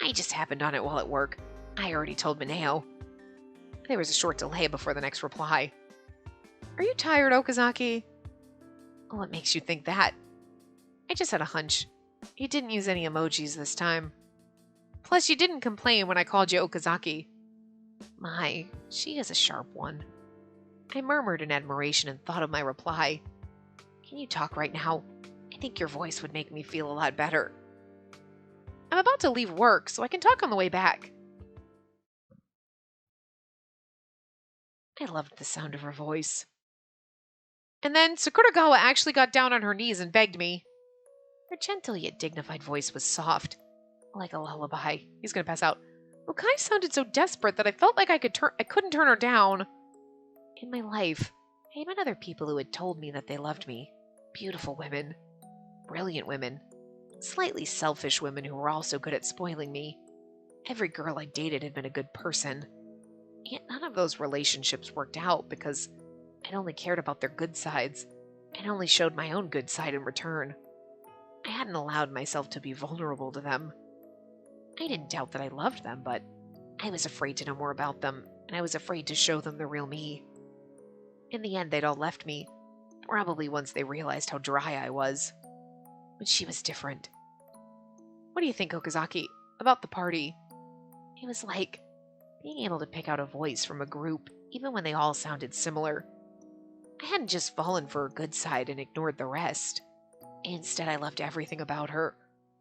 I just happened on it while at work. I already told Mineo. There was a short delay before the next reply. Are you tired, Okazaki? What makes you think that? I just had a hunch. You didn't use any emojis this time. Plus, you didn't complain when I called you Okazaki. My, she is a sharp one. I murmured in admiration and thought of my reply. Can you talk right now? I think your voice would make me feel a lot better. I'm about to leave work, so I can talk on the way back. I loved the sound of her voice. And then Sakuragawa actually got down on her knees and begged me. Her gentle yet dignified voice was soft, like a lullaby. He's gonna pass out. Mukai sounded so desperate that I felt like I couldn't turn her down. In my life, I had met other people who had told me that they loved me. Beautiful women. Brilliant women. Slightly selfish women who were also good at spoiling me. Every girl I dated had been a good person. Yet none of those relationships worked out because I'd only cared about their good sides and only showed my own good side in return. I hadn't allowed myself to be vulnerable to them. I didn't doubt that I loved them, but I was afraid to know more about them, and I was afraid to show them the real me. In the end, they'd all left me, probably once they realized how dry I was. But she was different. What do you think, Okazaki, about the party? It was like being able to pick out a voice from a group, even when they all sounded similar. I hadn't just fallen for her good side and ignored the rest. Instead, I loved everything about her,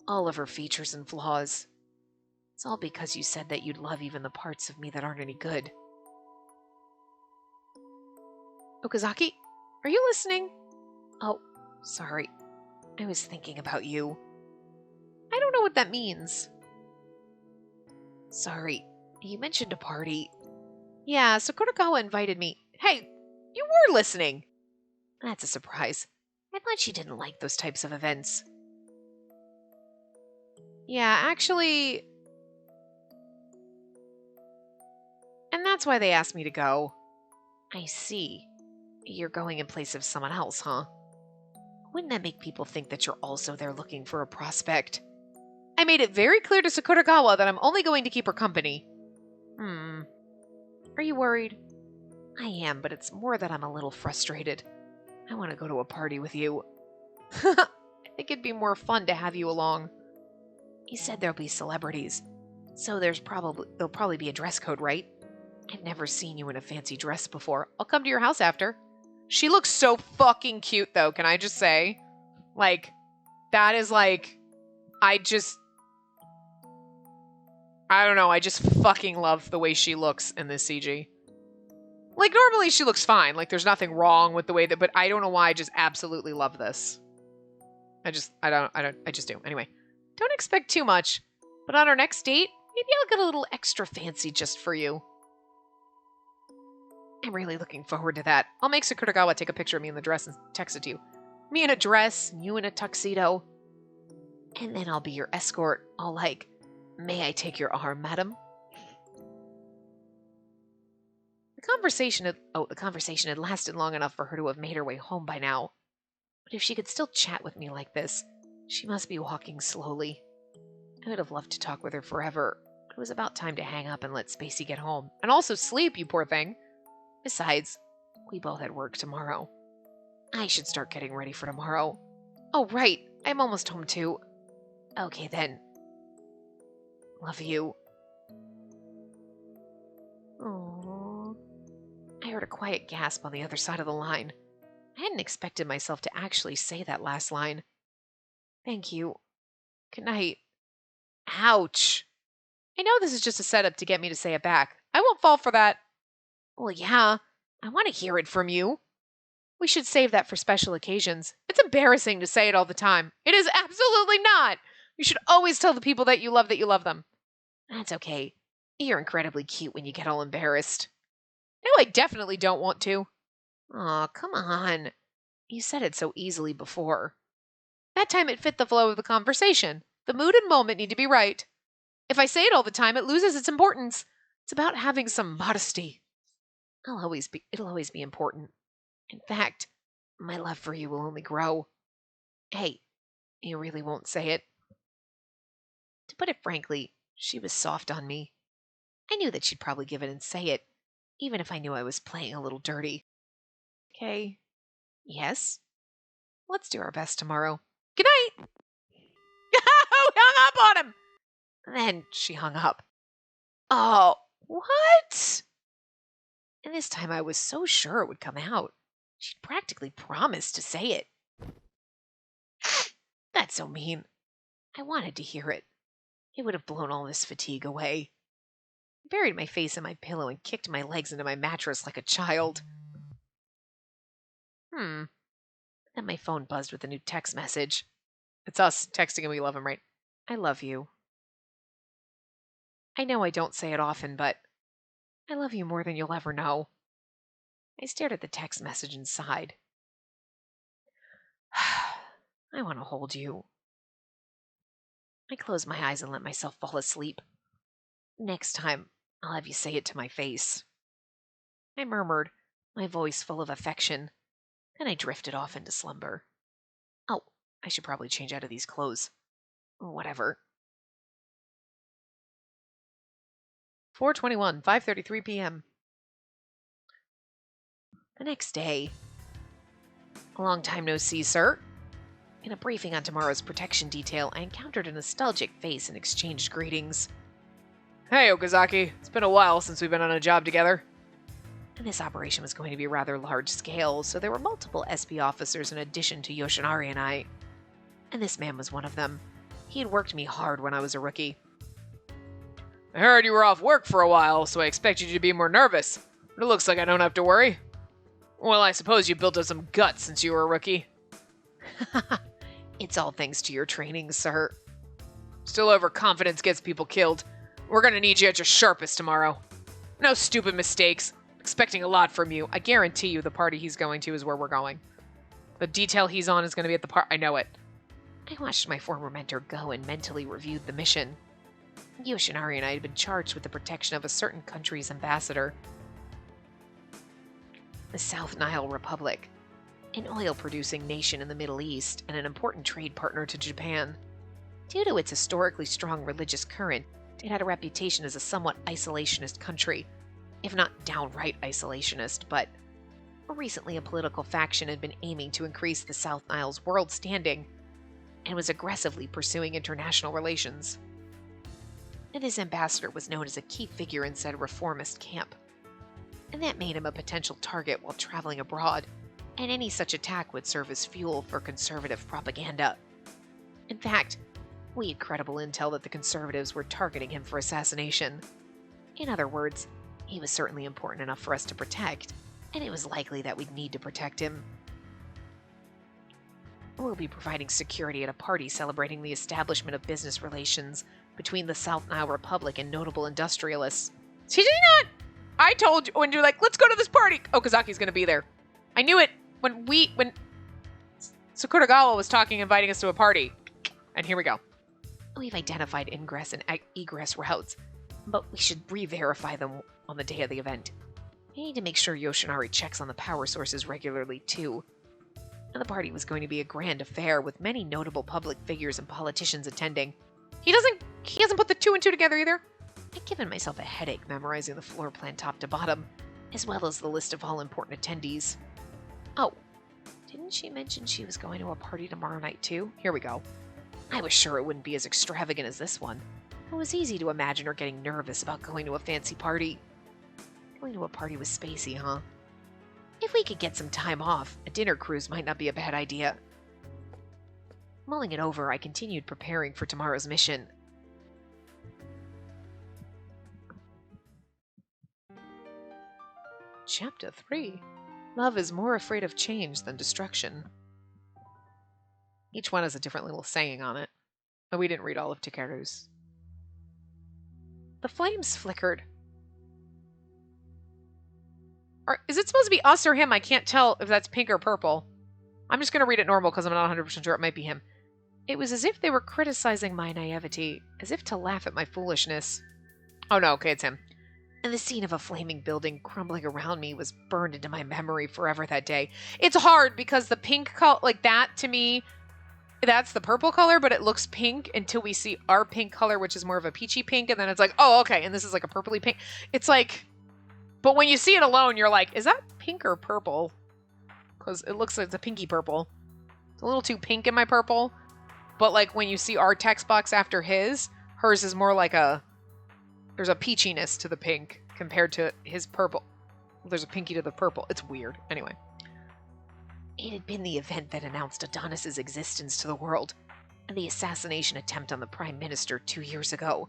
all of her features and flaws. It's all because you said that you'd love even the parts of me that aren't any good. Okazaki, are you listening? Oh, sorry. I was thinking about you. I don't know what that means. Sorry, you mentioned a party. Yeah, Sakuragawa invited me. Hey, you were listening. That's a surprise. I thought she didn't like those types of events. Yeah, actually... And that's why they asked me to go. I see. You're going in place of someone else, huh? Wouldn't that make people think that you're also there looking for a prospect? I made it very clear to Sakuragawa that I'm only going to keep her company. Are you worried? I am, but it's more that I'm a little frustrated. I want to go to a party with you. I think it'd be more fun to have you along. You said there'll be celebrities, so there'll probably be a dress code, right? I've never seen you in a fancy dress before. I'll come to your house after. She looks so fucking cute, though, can I just say? Like, that is like... I don't know, I just fucking love the way she looks in this CG. Like, normally she looks fine. Like, there's nothing wrong with the way that... But I don't know why I just absolutely love this. I just do. Anyway, don't expect too much. But on our next date, maybe I'll get a little extra fancy just for you. I'm really looking forward to that. I'll make Sakuragawa take a picture of me in the dress and text it to you. Me in a dress, you in a tuxedo. And then I'll be your escort, all like, may I take your arm, madam? The conversation had lasted long enough for her to have made her way home by now. But if she could still chat with me like this, she must be walking slowly. I would have loved to talk with her forever, but it was about time to hang up and let Spacey get home. And also sleep, you poor thing. Besides, we both had work tomorrow. I should start getting ready for tomorrow. Oh, right, I'm almost home too. Okay then. Love you. Aww. I heard a quiet gasp on the other side of the line. I hadn't expected myself to actually say that last line. Thank you. Good night. Ouch. I know this is just a setup to get me to say it back. I won't fall for that. Well, yeah. I want to hear it from you. We should save that for special occasions. It's embarrassing to say it all the time. It is absolutely not. You should always tell the people that you love them. That's okay. You're incredibly cute when you get all embarrassed. No, I definitely don't want to. Aw, come on. You said it so easily before. That time it fit the flow of the conversation. The mood and moment need to be right. If I say it all the time, it loses its importance. It's about having some modesty. It'll always be important. In fact, my love for you will only grow. Hey, you really won't say it? To put it frankly, she was soft on me. I knew that she'd probably give it and say it, even if I knew I was playing a little dirty. Okay. Yes? Let's do our best tomorrow. Good night! Hung up on him! Then she hung up. Oh, what? And this time I was so sure it would come out. She'd practically promised to say it. That's so mean. I wanted to hear it. It would have blown all this fatigue away. I buried my face in my pillow and kicked my legs into my mattress like a child. Then my phone buzzed with a new text message. It's us texting and we love him, right? I love you. I know I don't say it often, but I love you more than you'll ever know. I stared at the text message and sighed. I want to hold you. I closed my eyes and let myself fall asleep. Next time, I'll have you say it to my face. I murmured, my voice full of affection. Then I drifted off into slumber. Oh, I should probably change out of these clothes. Whatever. 4:21, 5:33 p.m. The next day. A long time no see, sir. In a briefing on tomorrow's protection detail, I encountered a nostalgic face and exchanged greetings. Hey, Okazaki. It's been a while since we've been on a job together. And this operation was going to be rather large scale, so there were multiple SB officers in addition to Yoshinari and I. And this man was one of them. He had worked me hard when I was a rookie. I heard you were off work for a while, so I expected you to be more nervous. But it looks like I don't have to worry. Well, I suppose you built up some guts since you were a rookie. It's all thanks to your training, sir. Still, overconfidence gets people killed. We're gonna need you at your sharpest tomorrow. No stupid mistakes. Expecting a lot from you. I guarantee you the party he's going to is where we're going. The detail he's on is going to be at the party. I know it. I watched my former mentor go and mentally reviewed the mission. Yoshinari and I had been charged with the protection of a certain country's ambassador. The South Nile Republic, an oil-producing nation in the Middle East and an important trade partner to Japan. Due to its historically strong religious current, it had a reputation as a somewhat isolationist country, if not downright isolationist, but recently a political faction had been aiming to increase the South Nile's world standing and was aggressively pursuing international relations. And this ambassador was known as a key figure in said reformist camp, and that made him a potential target while traveling abroad, and any such attack would serve as fuel for conservative propaganda. In fact, we had credible intel that the conservatives were targeting him for assassination. In other words, he was certainly important enough for us to protect, and it was likely that we'd need to protect him. We'll be providing security at a party celebrating the establishment of business relations between the South Nile Republic and notable industrialists. Did he not? I told you when you're like, let's go to this party. Okazaki's gonna be there. I knew it when Sakuragawa was inviting us to a party. And here we go. We've identified ingress and egress routes, but we should re-verify them on the day of the event. We need to make sure Yoshinari checks on the power sources regularly, too. And the party was going to be a grand affair with many notable public figures and politicians attending. He hasn't put the 2 and 2 together either. I'd given myself a headache memorizing the floor plan top to bottom, as well as the list of all important attendees. Oh, didn't she mention she was going to a party tomorrow night, too? Here we go. I was sure it wouldn't be as extravagant as this one. It was easy to imagine her getting nervous about going to a fancy party. Going to a party with Spacey, huh? If we could get some time off, a dinner cruise might not be a bad idea. Mulling it over, I continued preparing for tomorrow's mission. Chapter 3. Love is more afraid of change than destruction. Each one has a different little saying on it, but we didn't read all of Takeru's. The flames flickered. Is it supposed to be us or him? I can't tell if that's pink or purple. I'm just going to read it normal because I'm not 100% sure it might be him. It was as if they were criticizing my naivety, as if to laugh at my foolishness. Oh no, okay, it's him. And the scene of a flaming building crumbling around me was burned into my memory forever that day. It's hard because the pink color, like that to me, that's the purple color, but it looks pink until we see our pink color, which is more of a peachy pink, and then it's like, oh, okay, and this is like a purpley pink. It's like, but when you see it alone, you're like, is that pink or purple? Because it looks like it's a pinky purple. It's a little too pink in my purple. But like when you see our text box after hers is more like there's a peachiness to the pink compared to his purple. There's a pinky to the purple. It's weird. Anyway. It had been the event that announced Adonis's existence to the world, and the assassination attempt on the Prime Minister 2 years ago.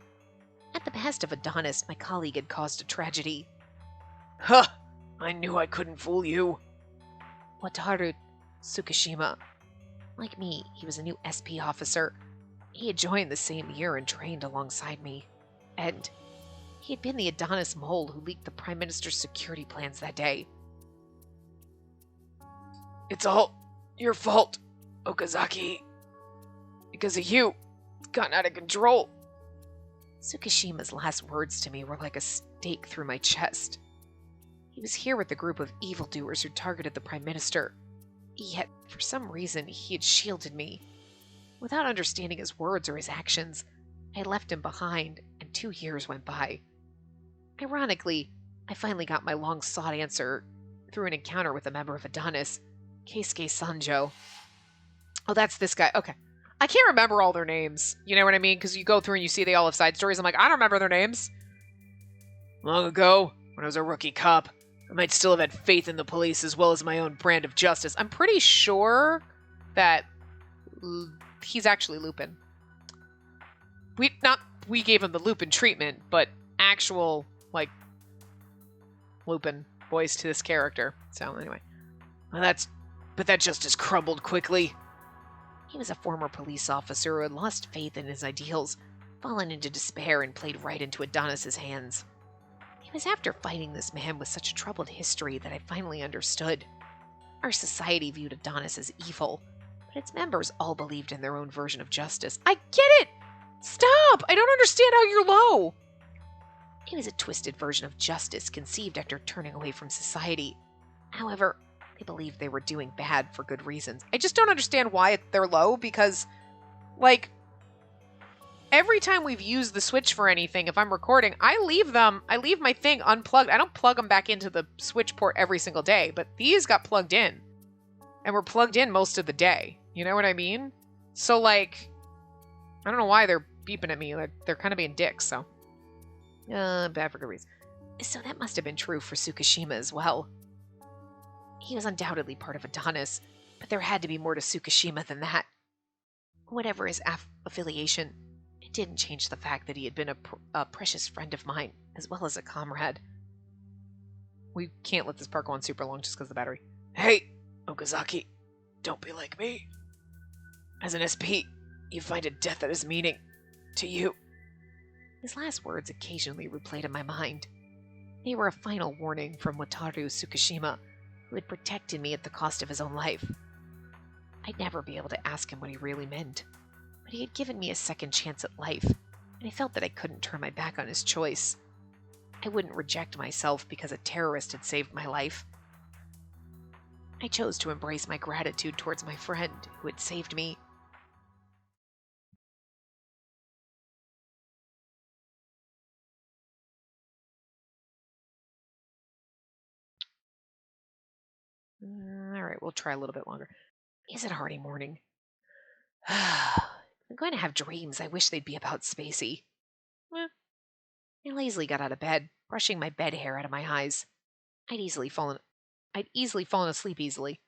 At the behest of Adonis, my colleague had caused a tragedy. Huh! I knew I couldn't fool you. Wataru Tsukishima. Like me, he was a new SP officer. He had joined the same year and trained alongside me. And he had been the Adonis mole who leaked the Prime Minister's security plans that day. It's all your fault, Okazaki. Because of you, it's gotten out of control. Tsukishima's last words to me were like a stake through my chest. He was here with a group of evildoers who targeted the Prime Minister. Yet, for some reason, he had shielded me. Without understanding his words or his actions, I left him behind, and 2 years went by. Ironically, I finally got my long-sought answer through an encounter with a member of Adonis, Keisuke Sanjo. Oh, that's this guy. Okay. I can't remember all their names. You know what I mean? Because you go through and you see they all have side stories. I'm like, I don't remember their names. Long ago, when I was a rookie cop, I might still have had faith in the police as well as my own brand of justice. I'm pretty sure that he's actually Lupin. We gave him the Lupin treatment, but actual, like, Lupin voice to this character. So, anyway. Well, but that justice crumbled quickly. He was a former police officer who had lost faith in his ideals, fallen into despair, and played right into Adonis's hands. It was after fighting this man with such a troubled history that I finally understood. Our society viewed Adonis as evil, but its members all believed in their own version of justice. I get it! Stop! I don't understand how you're low! It was a twisted version of justice conceived after turning away from society. However, they believed they were doing bad for good reasons. I just don't understand why they're low, because, like, every time we've used the Switch for anything, if I'm recording, I leave my thing unplugged. I don't plug them back into the Switch port every single day, but these got plugged in. And were plugged in most of the day. You know what I mean? So, like, I don't know why they're beeping at me. Like, they're kind of being dicks, so. Bad for good reason. So that must have been true for Tsukishima as well. He was undoubtedly part of Adonis, but there had to be more to Tsukishima than that. Whatever his affiliation, it didn't change the fact that he had been a precious friend of mine, as well as a comrade. We can't let this part go on super long just because of the battery. Hey, Okazaki, don't be like me. As an SP, you find a death that has meaning to you. His last words occasionally replayed in my mind. They were a final warning from Wataru Tsukishima, who had protected me at the cost of his own life. I'd never be able to ask him what he really meant, but he had given me a second chance at life, and I felt that I couldn't turn my back on his choice. I wouldn't reject myself because a terrorist had saved my life. I chose to embrace my gratitude towards my friend who had saved me. Alright, we'll try a little bit longer. Is it already morning? I'm going to have dreams. I wish they'd be about Spacey. I lazily got out of bed, brushing my bed hair out of my eyes. I'd easily fallen asleep easily.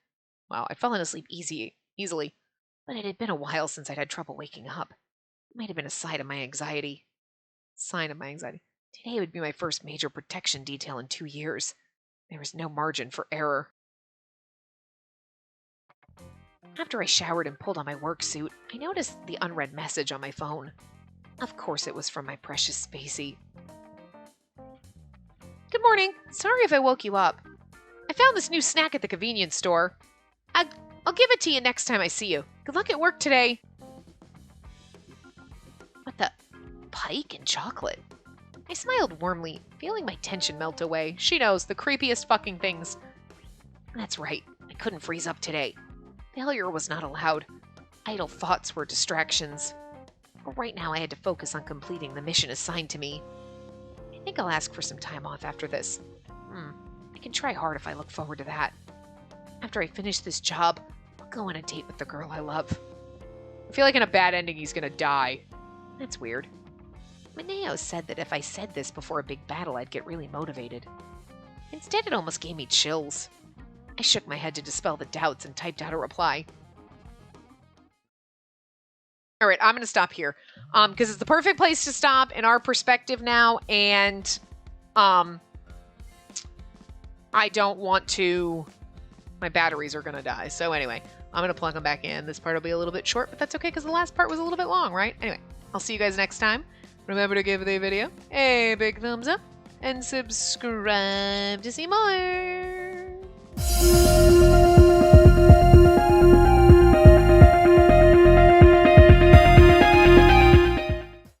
Wow, I'd fallen asleep easily. But it had been a while since I'd had trouble waking up. It might have been a sign of my anxiety. Today would be my first major protection detail in 2 years. There was no margin for error. After I showered and pulled on my work suit, I noticed the unread message on my phone. Of course it was from my precious Spacey. Good morning. Sorry if I woke you up. I found this new snack at the convenience store. I'll give it to you next time I see you. Good luck at work today. What the? Pike and chocolate? I smiled warmly, feeling my tension melt away. She knows, the creepiest fucking things. That's right. I couldn't freeze up today. Failure was not allowed. Idle thoughts were distractions. But right now I had to focus on completing the mission assigned to me. I think I'll ask for some time off after this. I can try hard if I look forward to that. After I finish this job, I'll go on a date with the girl I love. I feel like in a bad ending he's gonna die. That's weird. Mineo said that if I said this before a big battle, I'd get really motivated. Instead, it almost gave me chills. I shook my head to dispel the doubts and typed out a reply. All right, I'm going to stop here because it's the perfect place to stop in our perspective now, and I don't want to... My batteries are going to die. So anyway, I'm going to plug them back in. This part will be a little bit short, but that's okay because the last part was a little bit long, right? Anyway, I'll see you guys next time. Remember to give the video a big thumbs up and subscribe to see more.